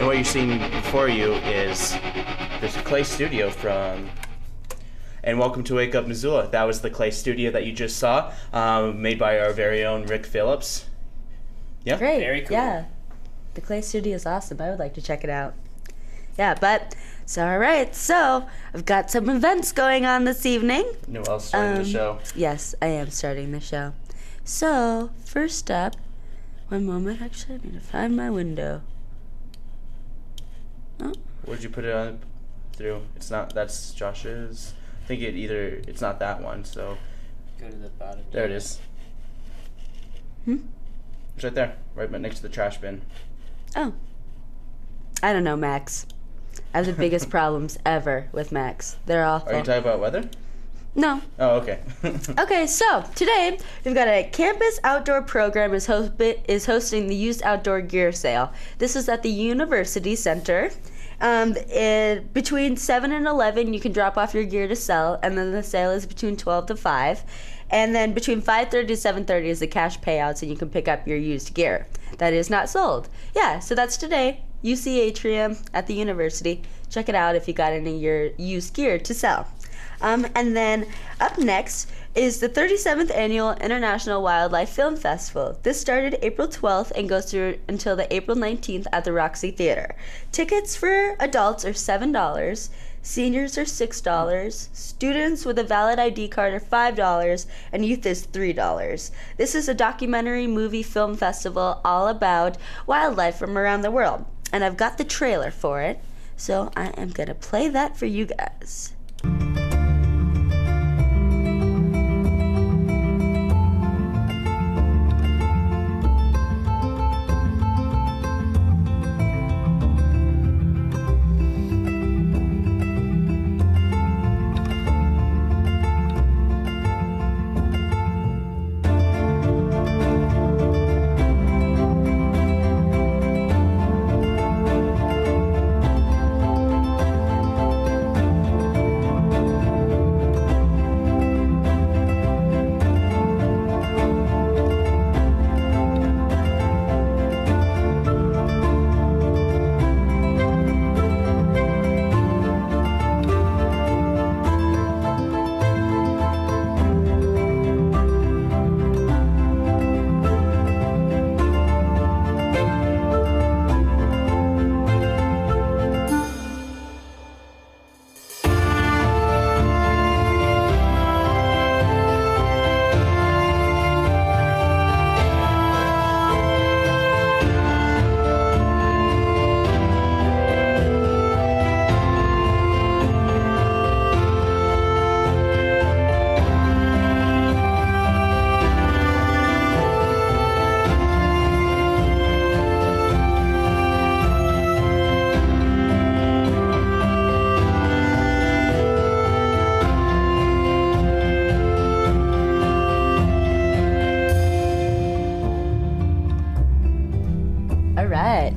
And what you're seeing before you is this clay studio from... And welcome to Up Missoula. That was the clay studio that you just saw, made by our very own Rick Phillips. Yeah? Great. Very cool. Yeah. The clay studio is awesome. I would like to check it out. Yeah, but... So, all right. So, I've got some events going on this evening. Noelle's starting the show. Yes, I am starting the show. So, first up... One moment. Actually, I need to find my window. Oh. Where'd you put it on through? It's not... That's Josh's... I think it's not that one, so... Go to the bottom. There it is. It's right there, right next to the trash bin. Oh. I don't know, Max. I have the biggest problems ever with Max. They're awful. Are you talking about weather? No. Oh, okay. Okay, so today we've got a campus outdoor program is hosting the used outdoor gear sale. This is at the University Center. Between 7 and 11, you can drop off your gear to sell, and then the sale is between 12 to 5. And then between 5:30 to 7:30 is the cash payouts, and you can pick up your used gear that is not sold. Yeah, so that's today. UC Atrium at the university. Check it out if you got any of your used gear to sell. And then up next is the 37th Annual International Wildlife Film Festival. This started April 12th and goes through until the April 19th at the Roxy Theater. Tickets for adults are $7, seniors are $6, students with a valid ID card are $5, and youth is $3. This is a documentary movie film festival all about wildlife from around the world. And I've got the trailer for it, so I am going to play that for you guys.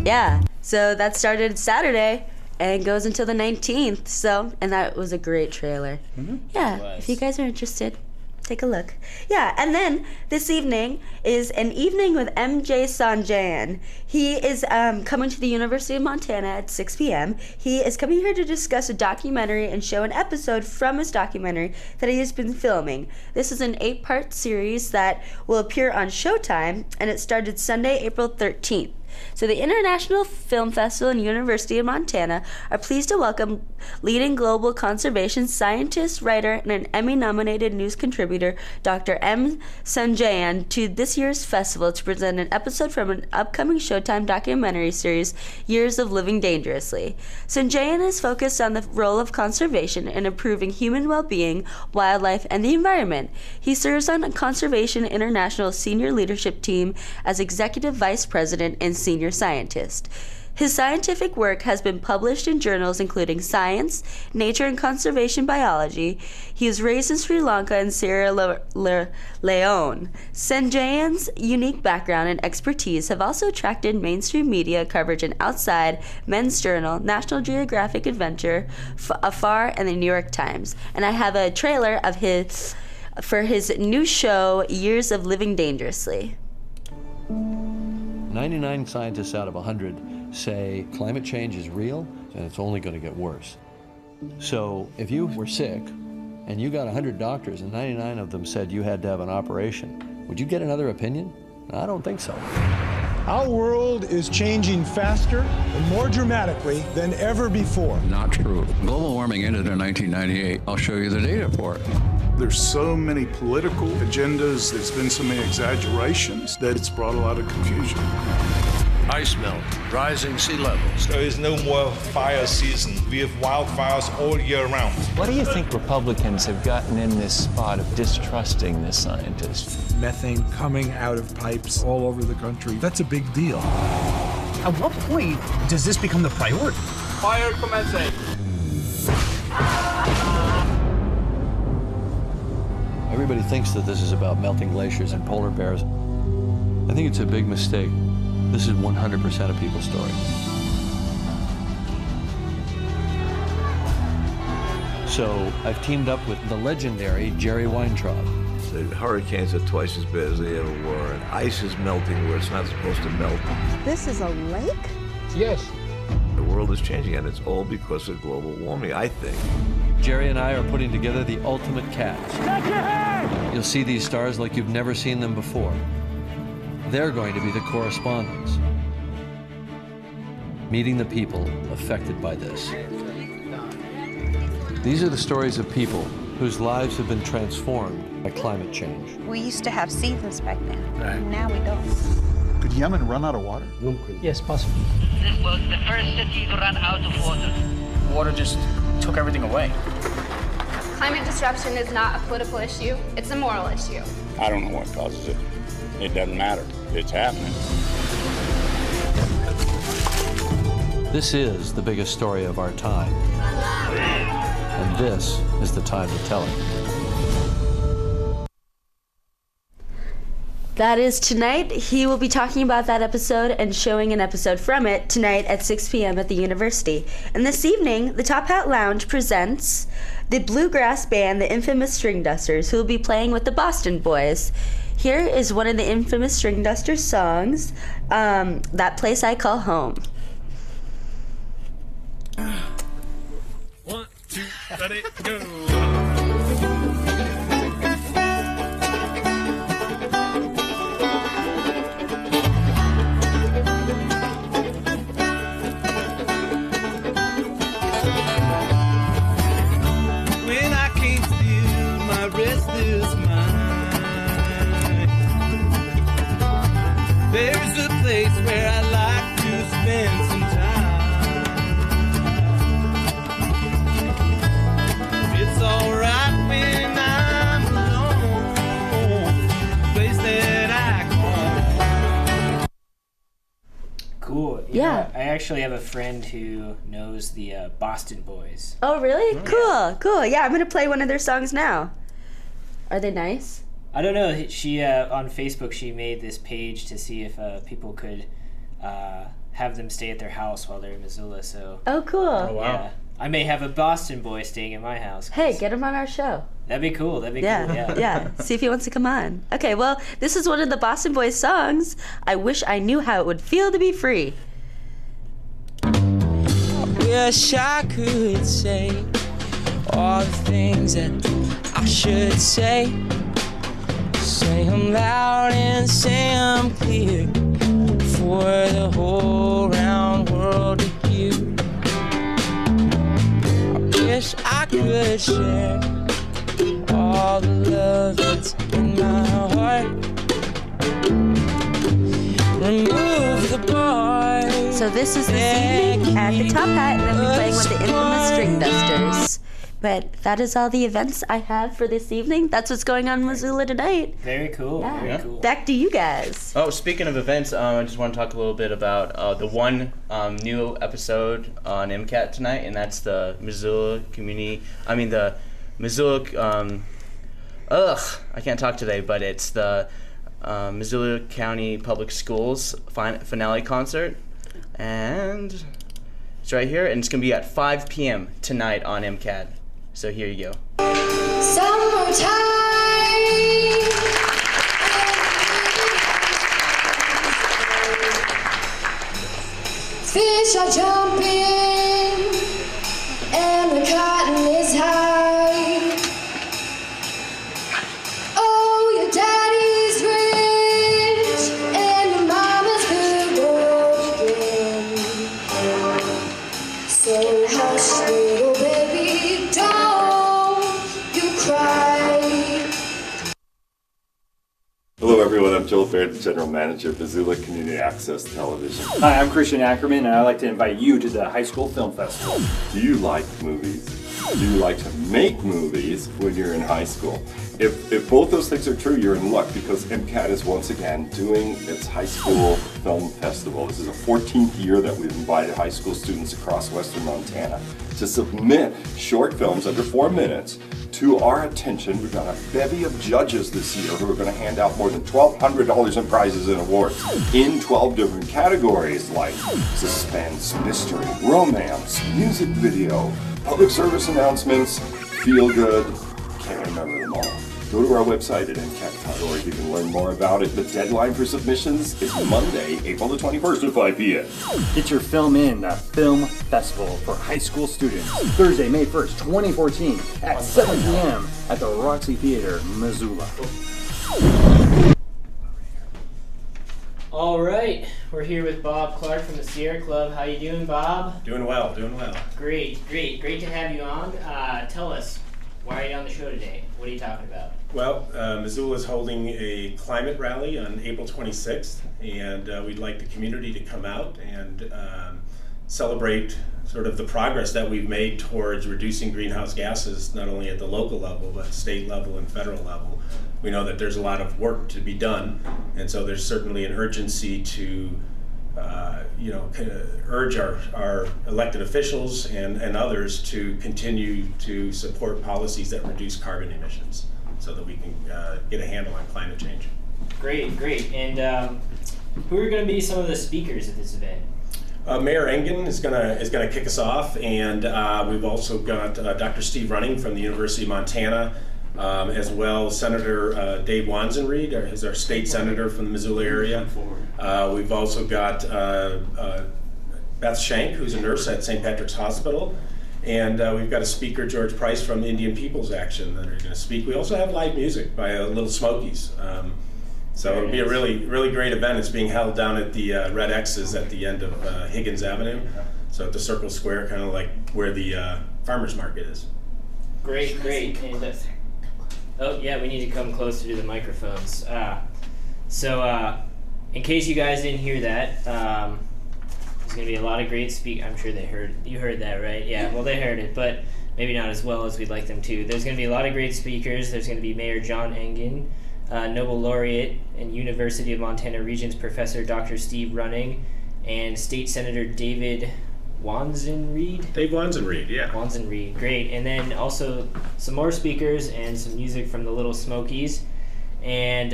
Yeah, so that started Saturday and goes until the 19th. So, and that was a great trailer. Yeah, if you guys are interested, take a look. Yeah, and then this evening is an evening with MJ Sanjayan. He is coming to the University of Montana at 6 p.m. He is coming here to discuss a documentary and show an episode from his documentary that he has been filming. This is an 8-part series that will appear on Showtime, and it started Sunday, April 13th. So the International Film Festival and University of Montana are pleased to welcome leading global conservation scientist, writer, and an Emmy-nominated news contributor, Dr. M. Sanjayan, to this year's festival to present an episode from an upcoming Showtime documentary series, Years of Living Dangerously. Sanjayan is focused on the role of conservation in improving human well-being, wildlife, and the environment. He serves on a Conservation International senior leadership team as executive vice president and senior scientist. His scientific work has been published in journals including Science, Nature and Conservation Biology. He was raised in Sri Lanka and Sierra Leone. Sanjayan's unique background and expertise have also attracted mainstream media coverage in Outside, Men's Journal, National Geographic Adventure, Afar, and the New York Times. And I have a trailer of for his new show, Years of Living Dangerously. 99 scientists out of 100 say climate change is real and it's only going to get worse. So if you were sick and you got 100 doctors and 99 of them said you had to have an operation, would you get another opinion? I don't think so. Our world is changing faster and more dramatically than ever before. Not true. Global warming ended in 1998. I'll show you the data for it. There's so many political agendas, there's been so many exaggerations that it's brought a lot of confusion. Ice melt, rising sea levels. There is no more fire season. We have wildfires all year round. What do you think Republicans have gotten in this spot of distrusting the scientists? Methane coming out of pipes all over the country. That's a big deal. At what point does this become the priority? Fire commencing. Everybody thinks that this is about melting glaciers and polar bears. I think it's a big mistake. This is 100% of people's story. So I've teamed up with the legendary Jerry Weintraub. The hurricanes are twice as bad as they ever were, and ice is melting where it's not supposed to melt. This is a lake? Yes. The world is changing, and it's all because of global warming, I think. Jerry and I are putting together the ultimate catch. Check your head! You'll see these stars like you've never seen them before. They're going to be the correspondents, meeting the people affected by this. These are the stories of people whose lives have been transformed by climate change. We used to have seasons back then. Right. Now we don't. Could Yemen run out of water? Yes, possible. This was the first city to run out of water. Water just took everything away. Climate disruption is not a political issue, it's a moral issue. I don't know what causes it. It doesn't matter. It's happening. This is the biggest story of our time. And this is the time to tell it. That is tonight. He will be talking about that episode and showing an episode from it tonight at 6 p.m. at the university. And this evening, the Top Hat Lounge presents the bluegrass band, the Infamous String Dusters, who will be playing with the Boston Boys. Here is one of the Infamous String Dusters songs, That Place I Call Home. 1, 2, ready, go! There's a place where I like to spend some time. It's alright when I'm alone. Place that I call. Cool. Yeah. I actually have a friend who knows the Boston Boys. Oh, really? Cool, cool. Yeah, I'm going to play one of their songs now. Are they nice? I don't know. She on Facebook, she made this page to see if people could have them stay at their house while they're in Missoula. So. Oh, cool. Oh, wow. Yeah, I may have a Boston boy staying in my house. Hey, get him on our show. That'd be cool. That'd be cool. Yeah. Yeah. See if he wants to come on. Okay. Well, this is one of the Boston Boys songs. I wish I knew how it would feel to be free. I wish I could say all the things that I should say. Say 'em loud and say 'em clear for the whole round world to hear. I wish I could share all the love that's in my heart. Remove the bar. So this is this evening at the Top Hat, and then we're playing with the Infamous String Dusters. But that is all the events I have for this evening. That's what's going on in Missoula tonight. Very cool. Yeah. Very cool. Back to you guys. Oh, speaking of events, I just want to talk a little bit about the one new episode on MCAT tonight, and that's the Missoula the Missoula, I can't talk today, but it's the Missoula County Public Schools finale concert, and it's right here, and it's going to be at 5 p.m. tonight on MCAT. So here you go. Summertime. Fish are jumping and the cotton is high. Oh, your daddy's rich and your mama's good looking. So hush, little baby, don't you cry. Hello everyone, I'm Joel Baird, General Manager of Missoula Community Access Television. Hi, I'm Christian Ackerman, and I'd like to invite you to the High School Film Festival. Do you like movies? Do you like to make movies when you're in high school? If both those things are true, you're in luck because MCAT is once again doing its High School Film Festival. This is the 14th year that we've invited high school students across western Montana to submit short films under 4 minutes to our attention. We've got a bevy of judges this year who are going to hand out more than $1,200 in prizes and awards in 12 different categories like suspense, mystery, romance, music video, public service announcements, feel good. Can't remember them all. Go to our website at MCAT.org. You can learn more about it. The deadline for submissions is Monday, April the 21st at 5 p.m. Get your film in the Film Festival for high school students. Thursday, May 1st, 2014 at 7 p.m. at the Roxy Theater, Missoula. All right, we're here with Bob Clark from the Sierra Club. How you doing, Bob? Doing well, doing well. Great to have you on. Tell us, why are you on the show today? What are you talking about? Well, Missoula is holding a climate rally on April 26th, and we'd like the community to come out and celebrate sort of the progress that we've made towards reducing greenhouse gases, not only at the local level, but state level and federal level. We know that there's a lot of work to be done, and so there's certainly an urgency to urge our elected officials and others to continue to support policies that reduce carbon emissions so that we can get a handle on climate change. Great. And who are going to be some of the speakers at this event? Mayor Engen is gonna kick us off, and we've also got Dr. Steve Running from the University of Montana, as well as Senator Dave Wanzenreed, who's our state senator from the Missoula area. We've also got Beth Shank, who's a nurse at St. Patrick's Hospital, and we've got a speaker, George Price, from the Indian Peoples Action, that are going to speak. We also have live music by Little Smokies. So it'll be a really great event. It's being held down at the Red X's at the end of Higgins Avenue, so at the Circle Square, kind of like where the farmers market is. Great. And oh yeah, we need to come closer to the microphones. In case you guys didn't hear that, there's going to be a lot of great I'm sure you heard that, right? Yeah, well, they heard it, but maybe not as well as we'd like them to. There's going to be a lot of great speakers. There's going to be Mayor John Engen, Nobel Laureate and University of Montana Regents Professor Dr. Steve Running, and State Senator Dave Wanzenreed, yeah. Wanzenreed, great. And then also some more speakers and some music from the Little Smokies. And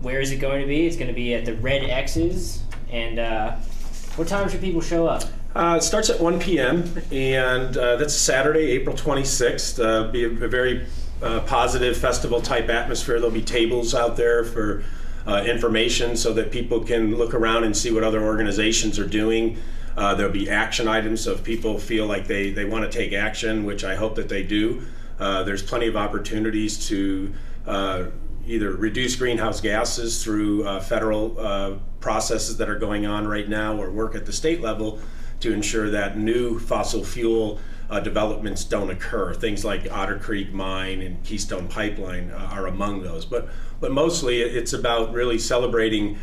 where is it going to be? It's going to be at the Red X's. And what time should people show up? It starts at 1 p.m. and that's Saturday, April 26th. Be a very positive festival type atmosphere. There'll be tables out there for information so that people can look around and see what other organizations are doing. There'll be action items, so if people feel like they want to take action, which I hope that they do. There's plenty of opportunities to either reduce greenhouse gases through federal processes that are going on right now, or work at the state level to ensure that new fossil fuel developments don't occur. Things like Otter Creek Mine and Keystone Pipeline are among those. But mostly it's about really celebrating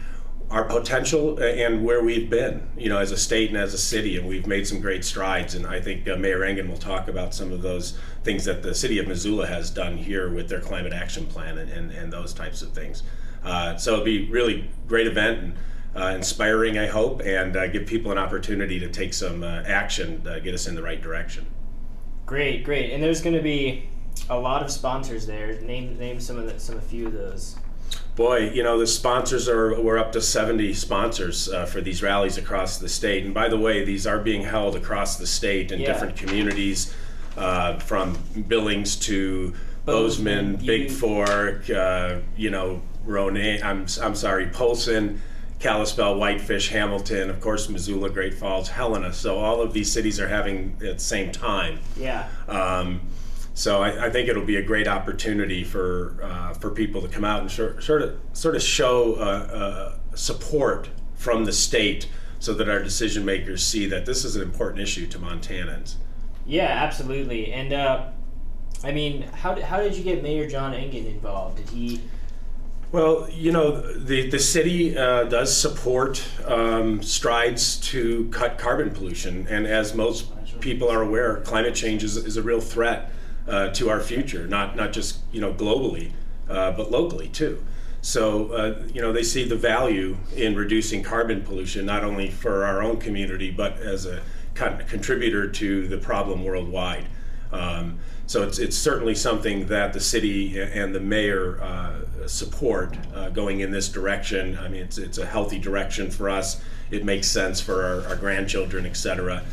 our potential and where we've been, as a state and as a city, and we've made some great strides. And I think Mayor Engen will talk about some of those things that the city of Missoula has done here with their climate action plan and those types of things. So it'll be really great event and inspiring, I hope, and give people an opportunity to take some action to get us in the right direction. Great. And there's going to be a lot of sponsors there. Name a few of those. Boy, the sponsors we're up to 70 sponsors for these rallies across the state. And by the way, these are being held across the state in different communities, from Billings to Bozeman, Big Fork, Polson, Kalispell, Whitefish, Hamilton, of course, Missoula, Great Falls, Helena. So all of these cities are having at the same time. Yeah. So I think it'll be a great opportunity for people to come out and sort of show support from the state, so that our decision makers see that this is an important issue to Montanans. Yeah, absolutely. And I mean, how did you get Mayor John Engen involved? Did he? Well, you know, the city does support strides to cut carbon pollution, and as most people are aware, climate change is a real threat to our future, not just, you know, globally, but locally too. So, you know, they see the value in reducing carbon pollution, not only for our own community, but as a contributor to the problem worldwide. So it's certainly something that the city and the mayor support going in this direction. I mean, it's a healthy direction for us. It makes sense for our grandchildren, etc.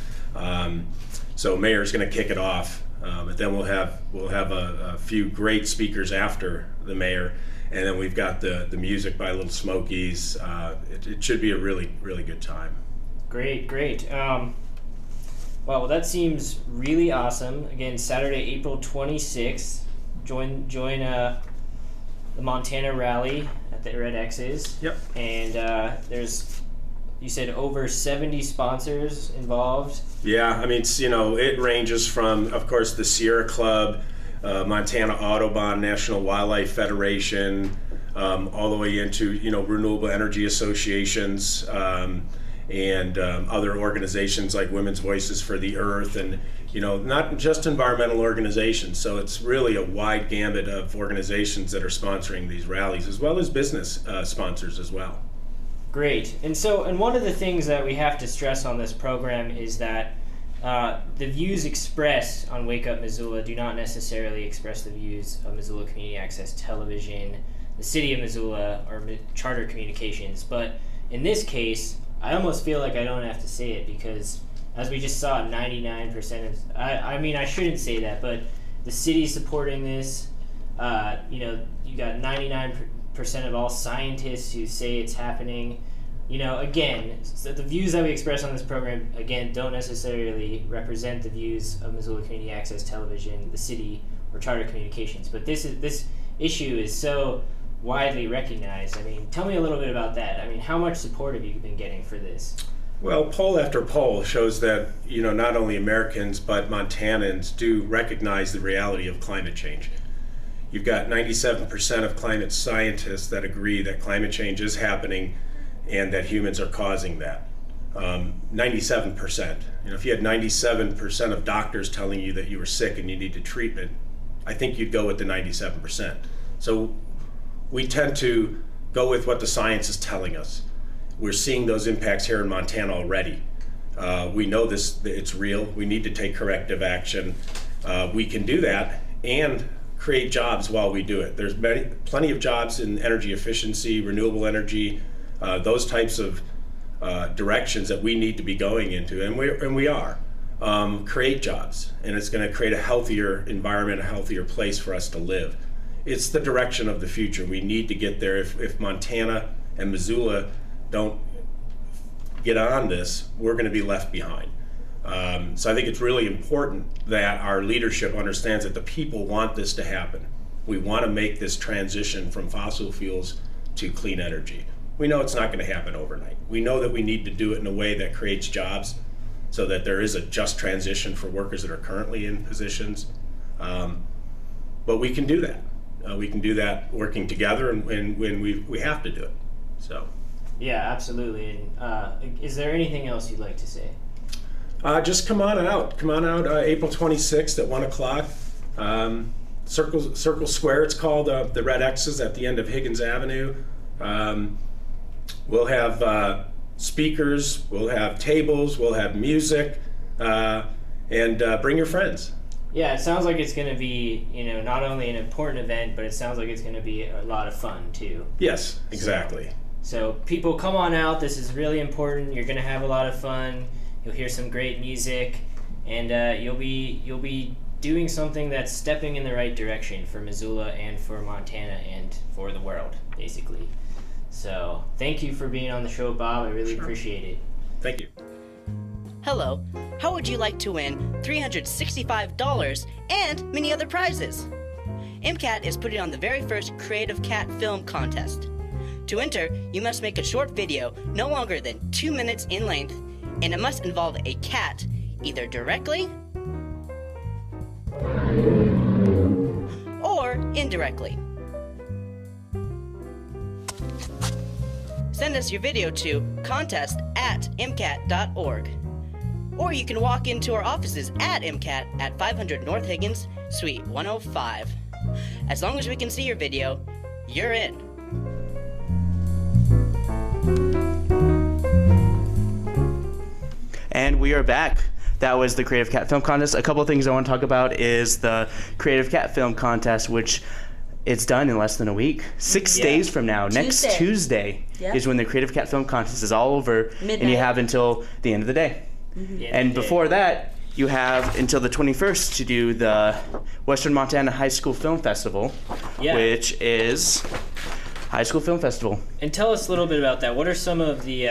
So mayor's going to kick it off, but then we'll have a few great speakers after the mayor, and then we've got the music by Little Smokies. It should be a really good time. Great. Well, that seems really awesome. Again, Saturday, April 26th. Join the Montana Rally at the Red X's. Yep. And there's, you said, over 70 sponsors involved. Yeah, I mean, you know, it ranges from, of course, the Sierra Club, Montana Audubon, National Wildlife Federation, all the way into, you know, renewable energy associations. And other organizations like Women's Voices for the Earth, and, you know, not just environmental organizations. So it's really a wide gambit of organizations that are sponsoring these rallies, as well as business sponsors as well. Great. And one of the things that we have to stress on this program is that the views expressed on Wake Up Missoula do not necessarily express the views of Missoula Community Access Television, the City of Missoula, or Charter Communications. But in this case, I almost feel like I don't have to say it, because as we just saw, 99% of, I mean, I shouldn't say that, but the city supporting this, you know, you got 99% of all scientists who say it's happening. You know, again, so the views that we express on this program, again, don't necessarily represent the views of Missoula Community Access Television, the city, or Charter Communications. But this issue is so widely recognized. I mean, tell me a little bit about that. I mean, how much support have you been getting for this? Well, poll after poll shows that, you know, not only Americans but Montanans do recognize the reality of climate change. You've got 97% of climate scientists that agree that climate change is happening and that humans are causing that. 97%. You know, if you had 97% of doctors telling you that you were sick and you needed treatment, I think you'd go with the 97%. So we tend to go with what the science is telling us. We're seeing those impacts here in Montana already. We know this, it's real. We need to take corrective action. We can do that and create jobs while we do it. There's plenty of jobs in energy efficiency, renewable energy, those types of directions that we need to be going into, and we are. Create jobs, and it's going to create a healthier environment, a healthier place for us to live. It's the direction of the future. We need to get there. If Montana and Missoula don't get on this, we're going to be left behind. So I think it's really important that our leadership understands that the people want this to happen. We want to make this transition from fossil fuels to clean energy. We know it's not going to happen overnight. We know that we need to do it in a way that creates jobs so that there is a just transition for workers that are currently in positions. But we can do that. We can do that working together, and when we have to do it. So. Yeah, absolutely. And is there anything else you'd like to say? Just come on out. Come on out April 26th at 1 o'clock. Circle Square, it's called, the Red X's at the end of Higgins Avenue. We'll have speakers, we'll have tables, we'll have music, and bring your friends. Yeah, it sounds like it's going to be, you know, not only an important event, but it sounds like it's going to be a lot of fun too. Yes, exactly. So people, come on out. This is really important. You're going to have a lot of fun. You'll hear some great music, and you'll be doing something that's stepping in the right direction for Missoula and for Montana and for the world, basically. So thank you for being on the show, Bob. I really appreciate it. Thank you. Hello, how would you like to win $365 and many other prizes? MCAT is putting on the very first Creative Cat Film Contest. To enter, you must make a short video no longer than 2 minutes in length, and it must involve a cat, either directly or indirectly. Send us your video to contest@mcat.org. Or you can walk into our offices at MCAT at 500 North Higgins, Suite 105. As long as we can see your video, you're in. And we are back. That was the Creative Cat Film Contest. A couple of things I want to talk about is the Creative Cat Film Contest, which it's done in less than a week. 6 days from now, next Tuesday, is when the Creative Cat Film Contest is all over. Midnight. And you have until the end of the day. And before that, you have until the 21st to do the Western Montana High School Film Festival, which is High School Film Festival. And tell us a little bit about that. What are some of the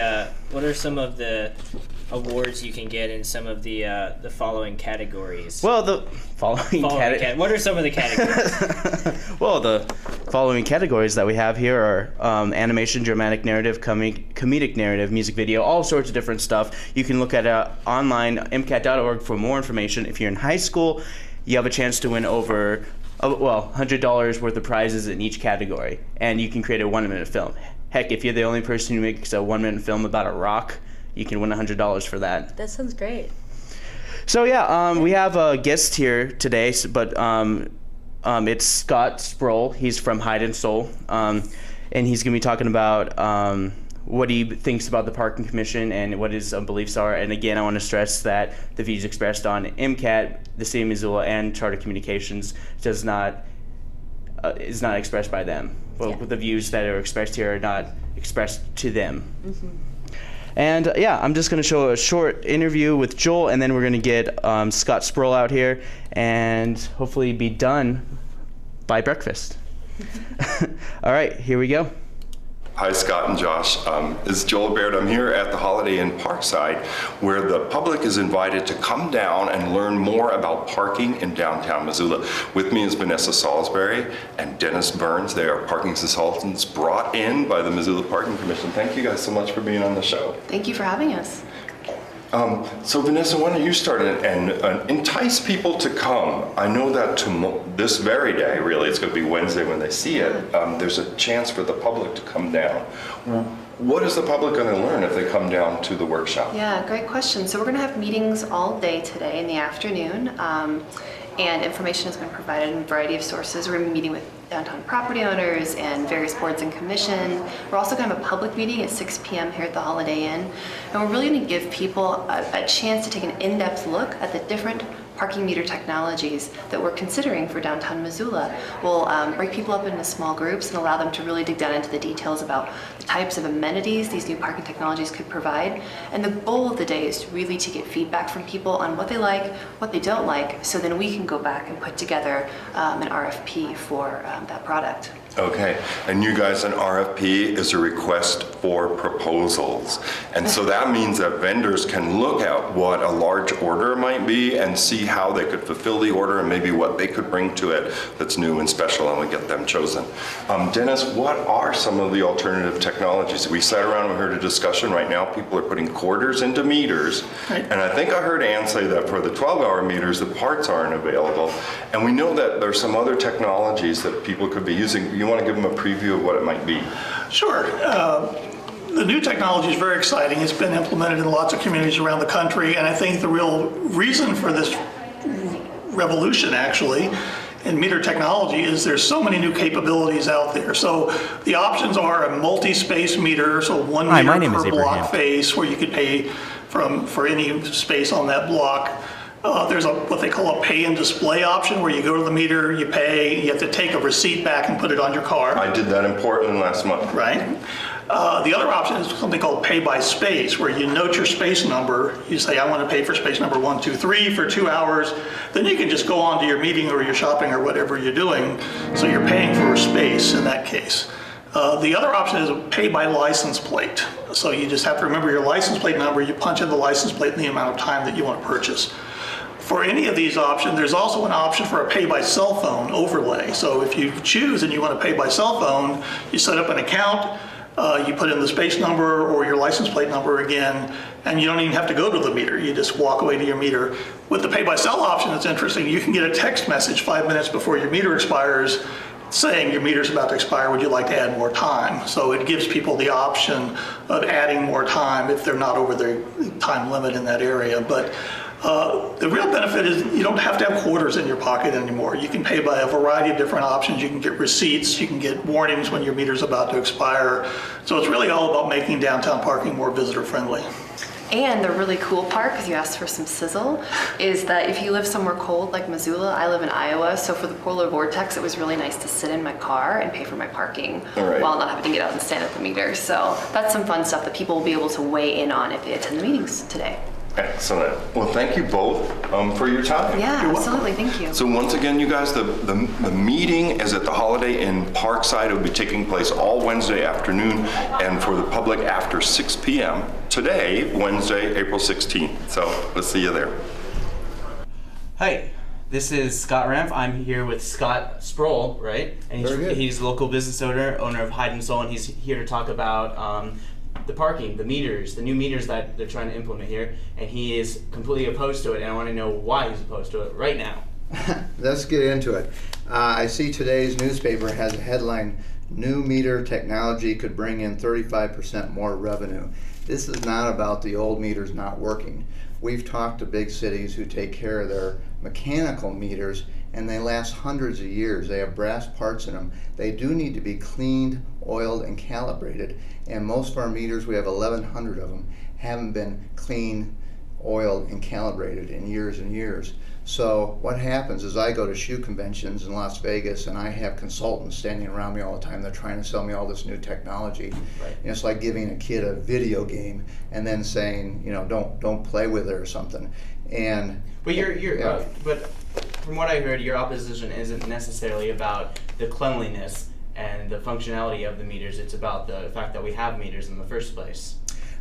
awards you can get in some of the following categories? Well, the following categories. What are some of the categories? Well, the following categories that we have here are animation, dramatic narrative, comedic narrative, music video, all sorts of different stuff. You can look at online, MCAT.org, for more information. If you're in high school, you have a chance to win over $100 worth of prizes in each category, and you can create a 1-minute film. Heck, if you're the only person who makes a 1-minute film about a rock, you can win $100 for that. That sounds great. So yeah, we have a guest here today, but it's Scott Sproul. He's from Hide and Soul, and he's going to be talking about what he thinks about the Parking Commission and what his beliefs are. And again, I want to stress that the views expressed on MCAT, the City of Missoula, and Charter Communications is not expressed by them. Well, the views that are expressed here are not expressed to them. Mm-hmm. And I'm just going to show a short interview with Joel, and then we're going to get Scott Sproul out here and hopefully be done by breakfast. All right, here we go. Hi, Scott and Josh. This is Joel Baird. I'm here at the Holiday Inn Parkside, where the public is invited to come down and learn more about parking in downtown Missoula. With me is Vanessa Salisbury and Dennis Burns. They are parking consultants brought in by the Missoula Parking Commission. Thank you guys so much for being on the show. Thank you for having us. So Vanessa, why don't you start and entice people to come? I know that this very day, really, it's going to be Wednesday when they see it, there's a chance for the public to come down. What is the public going to learn if they come down to the workshop? Yeah, great question. So we're going to have meetings all day today in the afternoon, and information has been provided in a variety of sources. We're going to be meeting with downtown property owners and various boards and commission. We're also going to have a public meeting at 6 p.m. here at the Holiday Inn, and we're really going to give people a chance to take an in-depth look at the different parking meter technologies that we're considering for downtown Missoula. We'll break people up into small groups and allow them to really dig down into the details about the types of amenities these new parking technologies could provide. And the goal of the day is really to get feedback from people on what they like, what they don't like, so then we can go back and put together an RFP for that product. Okay, and you guys, an RFP is a request for proposals. And so that means that vendors can look at what a large order might be and see how they could fulfill the order and maybe what they could bring to it that's new and special, and we get them chosen. Dennis, what are some of the alternative technologies? We sat around and we heard a discussion. Right now people are putting quarters into meters, and I think I heard Ann say that for the 12-hour meters the parts aren't available, and we know that there's some other technologies that people could be using. You want to give them a preview of what it might be? Sure. The new technology is very exciting. It's been implemented in lots of communities around the country, and I think the real reason for this revolution, actually, in meter technology is there's so many new capabilities out there. So the options are a multi-space meter, so one meter per block face, where you could pay for any space on that block. There's what they call a pay and display option, where you go to the meter, you pay, you have to take a receipt back and put it on your car. I did that in Portland last month. Right. The other option is something called pay by space, where you note your space number. You say, I want to pay for space number 123 for 2 hours. Then you can just go on to your meeting or your shopping or whatever you're doing. So you're paying for space in that case. The other option is a pay by license plate. So you just have to remember your license plate number, you punch in the license plate and the amount of time that you want to purchase. For any of these options, there's also an option for a pay by cell phone overlay. So if you choose and you want to pay by cell phone, you set up an account, you put in the space number or your license plate number again, and you don't even have to go to the meter. You just walk away to your meter. With the pay by cell option, it's interesting. You can get a text message 5 minutes before your meter expires saying your meter's about to expire, would you like to add more time? So it gives people the option of adding more time if they're not over their time limit in that area. But the real benefit is you don't have to have quarters in your pocket anymore. You can pay by a variety of different options. You can get receipts, you can get warnings when your meter's about to expire. So it's really all about making downtown parking more visitor friendly. And the really cool part, because you asked for some sizzle, is that if you live somewhere cold like Missoula, I live in Iowa, so for the polar vortex, it was really nice to sit in my car and pay for my parking while not having to get out and stand at the meter. So that's some fun stuff that people will be able to weigh in on if they attend the meetings today. Excellent. Well, thank you both for your time. Yeah, absolutely. Thank you. So once again, you guys, the meeting is at the Holiday Inn Parkside. It will be taking place all Wednesday afternoon and for the public after 6 p.m. today, Wednesday, April 16th. So let's see you there. Hi, this is Scott Ramp. I'm here with Scott Sproul, right? And he's a local business owner of Hide and Soul, and he's here to talk about the parking, the meters, the new meters that they're trying to implement here, and he is completely opposed to it, and I want to know why he's opposed to it right now. Let's get into it. I see today's newspaper has a headline, "New meter technology could bring in 35% more revenue." This is not about the old meters not working. We've talked to big cities who take care of their mechanical meters, and they last hundreds of years. They have brass parts in them. They do need to be cleaned, oiled, and calibrated. And most of our meters, we have 1,100 of them, haven't been cleaned, oiled, and calibrated in years and years. So what happens is I go to shoe conventions in Las Vegas and I have consultants standing around me all the time. They're trying to sell me all this new technology. Right. And it's like giving a kid a video game and then saying, you know, don't play with it or something. And but but from what I heard, your opposition isn't necessarily about the cleanliness and the functionality of the meters. It's about the fact that we have meters in the first place.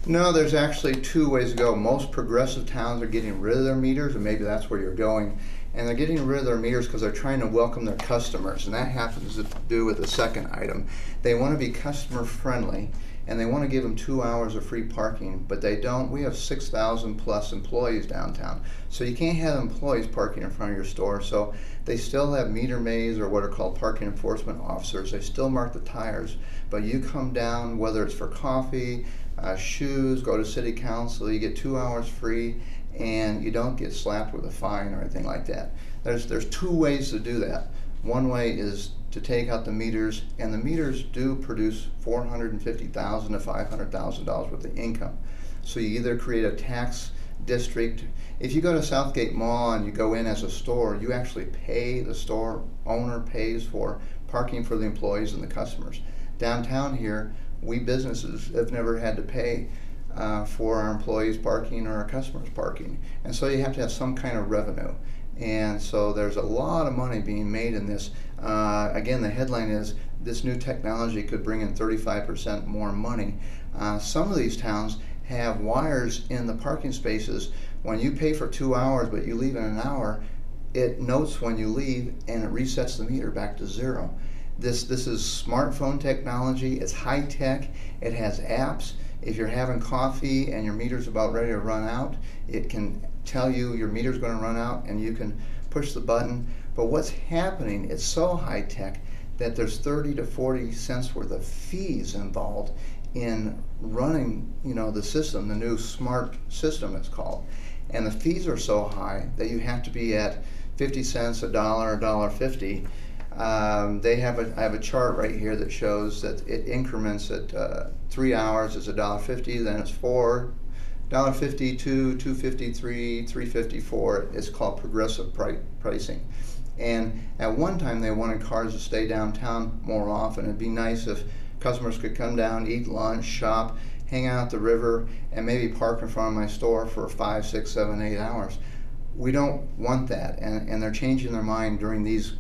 No, there's actually two ways to go. Most progressive towns are getting rid of their meters, and maybe that's where you're going. And they're getting rid of their meters because they're trying to welcome their customers, and that happens to do with the second item. They want to be customer friendly, and they want to give them 2 hours of free parking, but they don't. We have 6,000 plus employees downtown, so you can't have employees parking in front of your store. So they still have meter maids or what are called parking enforcement officers. They still mark the tires, but you come down, whether it's for coffee, shoes, go to city council, you get 2 hours free, and you don't get slapped with a fine or anything like that. There's two ways to do that. One way is to take out the meters, and the meters do produce $450,000 to $500,000 worth of income. So you either create a tax district. If you go to Southgate Mall and you go in as a store, you actually pay, the store owner pays for parking for the employees and the customers. Downtown here, we businesses have never had to pay for our employees parking or our customers parking. And so you have to have some kind of revenue. And so there's a lot of money being made in this. Again, the headline is, this new technology could bring in 35% more money. Some of these towns have wires in the parking spaces. When you pay for 2 hours but you leave in an hour, it notes when you leave and it resets the meter back to zero. This is smartphone technology. It's high tech. It has apps. If you're having coffee and your meter's about ready to run out, it can tell you your meter's going to run out and you can push the button. But what's happening, it's so high tech that there's 30 to 40 cents worth of fees involved in running, you know, the system, the new smart system it's called. And the fees are so high that you have to be at 50 cents, $1, $1.50. I have a chart right here that shows that it increments at 3 hours is $1.50, then it's $4, $1.52, $2.53, $3.54. It's called progressive pricing. And at one time they wanted cars to stay downtown more often. It'd be nice if customers could come down, eat lunch, shop, hang out at the river, and maybe park in front of my store for 5, 6, 7, 8 hours. We don't want that, and they're changing their mind during these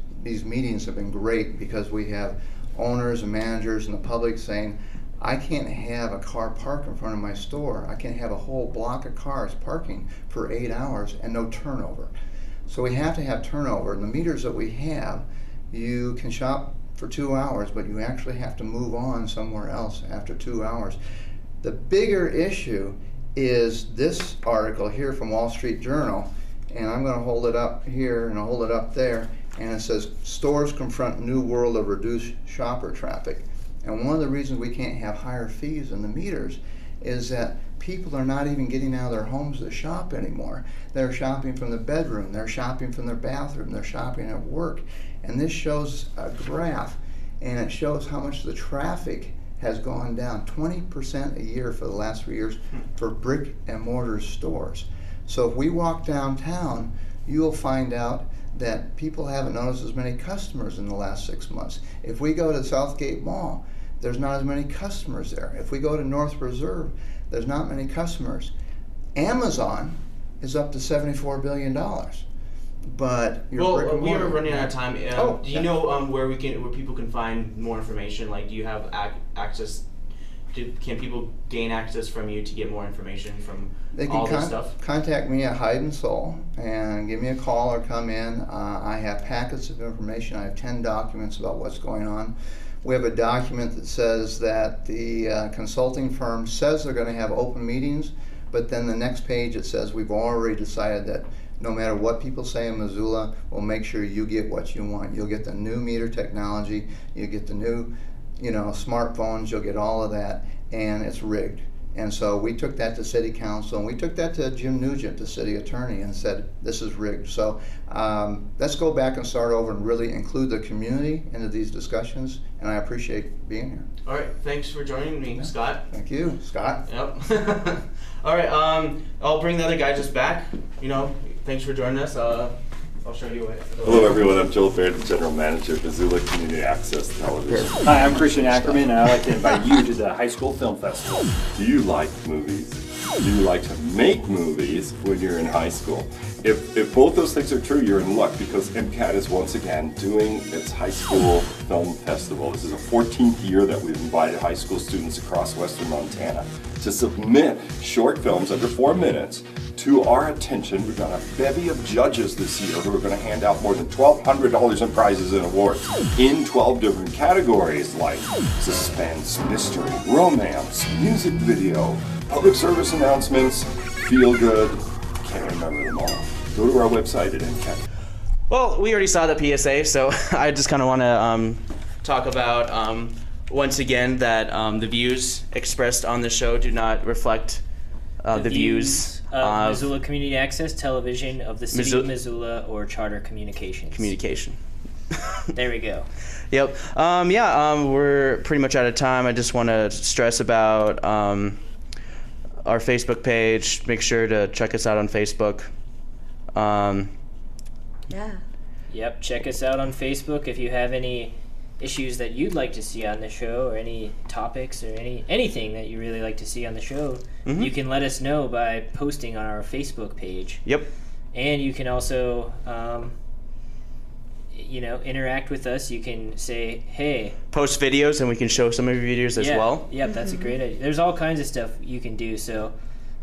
meetings have been great because we have owners and managers and the public saying, I can't have a car parked in front of my store. I can't have a whole block of cars parking for 8 hours and no turnover. So we have to have turnover. And the meters that we have, you can shop for 2 hours, but you actually have to move on somewhere else after 2 hours. The bigger issue is this article here from Wall Street Journal, and I'm going to hold it up here and I'll hold it up there, and it says, stores confront new world of reduced shopper traffic. And one of the reasons we can't have higher fees in the meters is that people are not even getting out of their homes to shop anymore. They're shopping from the bedroom, they're shopping from their bathroom, they're shopping at work. And this shows a graph, and it shows how much the traffic has gone down 20% a year for the last 3 years for brick and mortar stores. So if we walk downtown, you'll find out that people haven't noticed as many customers in the last 6 months. If we go to Southgate Mall, there's not as many customers there. If we go to North Reserve, there's not many customers. Amazon is up to $74 billion. But well, we are running out of time. Do you know where people can find more information? Like, do you have access? Can people gain access from you to get more information from all this stuff? Contact me at Hide and Soul and give me a call or come in. I have packets of information. I have 10 documents about what's going on. We have a document that says that the consulting firm says they're going to have open meetings, but then the next page it says we've already decided that no matter what people say in Missoula, we'll make sure you get what you want. You'll get the new meter technology, you'll get the new, smartphones, you'll get all of that, and it's rigged. And so we took that to City Council, and we took that to Jim Nugent, the City Attorney, and said, this is rigged. So let's go back and start over and really include the community into these discussions, and I appreciate being here. All right, thanks for joining me, Scott. Thank you, Scott. Yep. All right, I'll bring the other guy just back. Thanks for joining us. I'll show you what. Hello everyone, I'm Joel Baird, the General Manager of Missoula Community Access Television. Hi, I'm Christian Ackerman, and I'd like to invite you to the High School Film Festival. Do you like movies? Do you like to make movies when you're in high school? If both those things are true, you're in luck, because MCAT is once again doing its High School Film Festival. This is the 14th year that we've invited high school students across western Montana to submit short films under 4 minutes to our attention. We've got a bevy of judges this year who are going to hand out more than $1,200 in prizes and awards in 12 different categories like suspense, mystery, romance, music video, public service announcements, feel good. Can't remember them all. Go to our website at MCAT. Well, we already saw the PSA, so I just kind of want to talk about once again that the views expressed on the show do not reflect the views of Missoula Community Access Television of the City of Missoula or Charter Communications. There we go. Yep. We're pretty much out of time. I just want to stress about our Facebook page. Make sure to check us out on Facebook. Yep, check us out on Facebook. If you have any issues that you'd like to see on the show, or any topics, or anything that you really like to see on the show, you can let us know by posting on our Facebook page. Yep. And you can also interact with us. You can say, hey, post videos, and we can show some of your videos as well. Yep, that's a great idea. There's all kinds of stuff you can do, so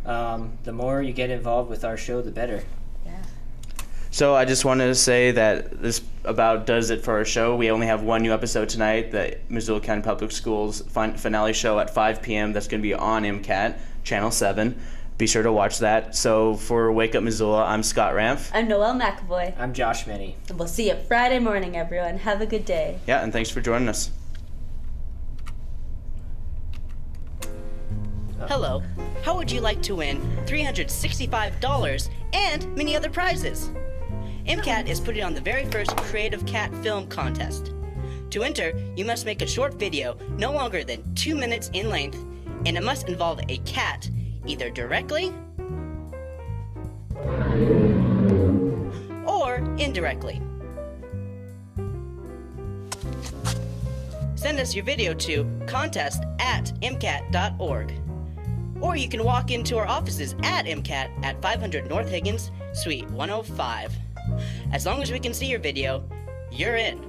the more you get involved with our show, the better. So I just wanted to say that this about does it for our show. We only have one new episode tonight, the Missoula County Public Schools finale show at 5 p.m. That's going to be on MCAT, Channel 7. Be sure to watch that. So for Wake Up Missoula, I'm Scott Ramf. I'm Noelle McAvoy. I'm Josh Menny. And we'll see you Friday morning, everyone. Have a good day. Yeah, and thanks for joining us. Hello, how would you like to win $365 and many other prizes? MCAT is putting on the very first Creative Cat Film Contest. To enter, you must make a short video no longer than 2 minutes in length, and it must involve a cat, either directly or indirectly. Send us your video to contest@mcat.org. Or you can walk into our offices at MCAT at 500 North Higgins, Suite 105. As long as we can see your video, you're in.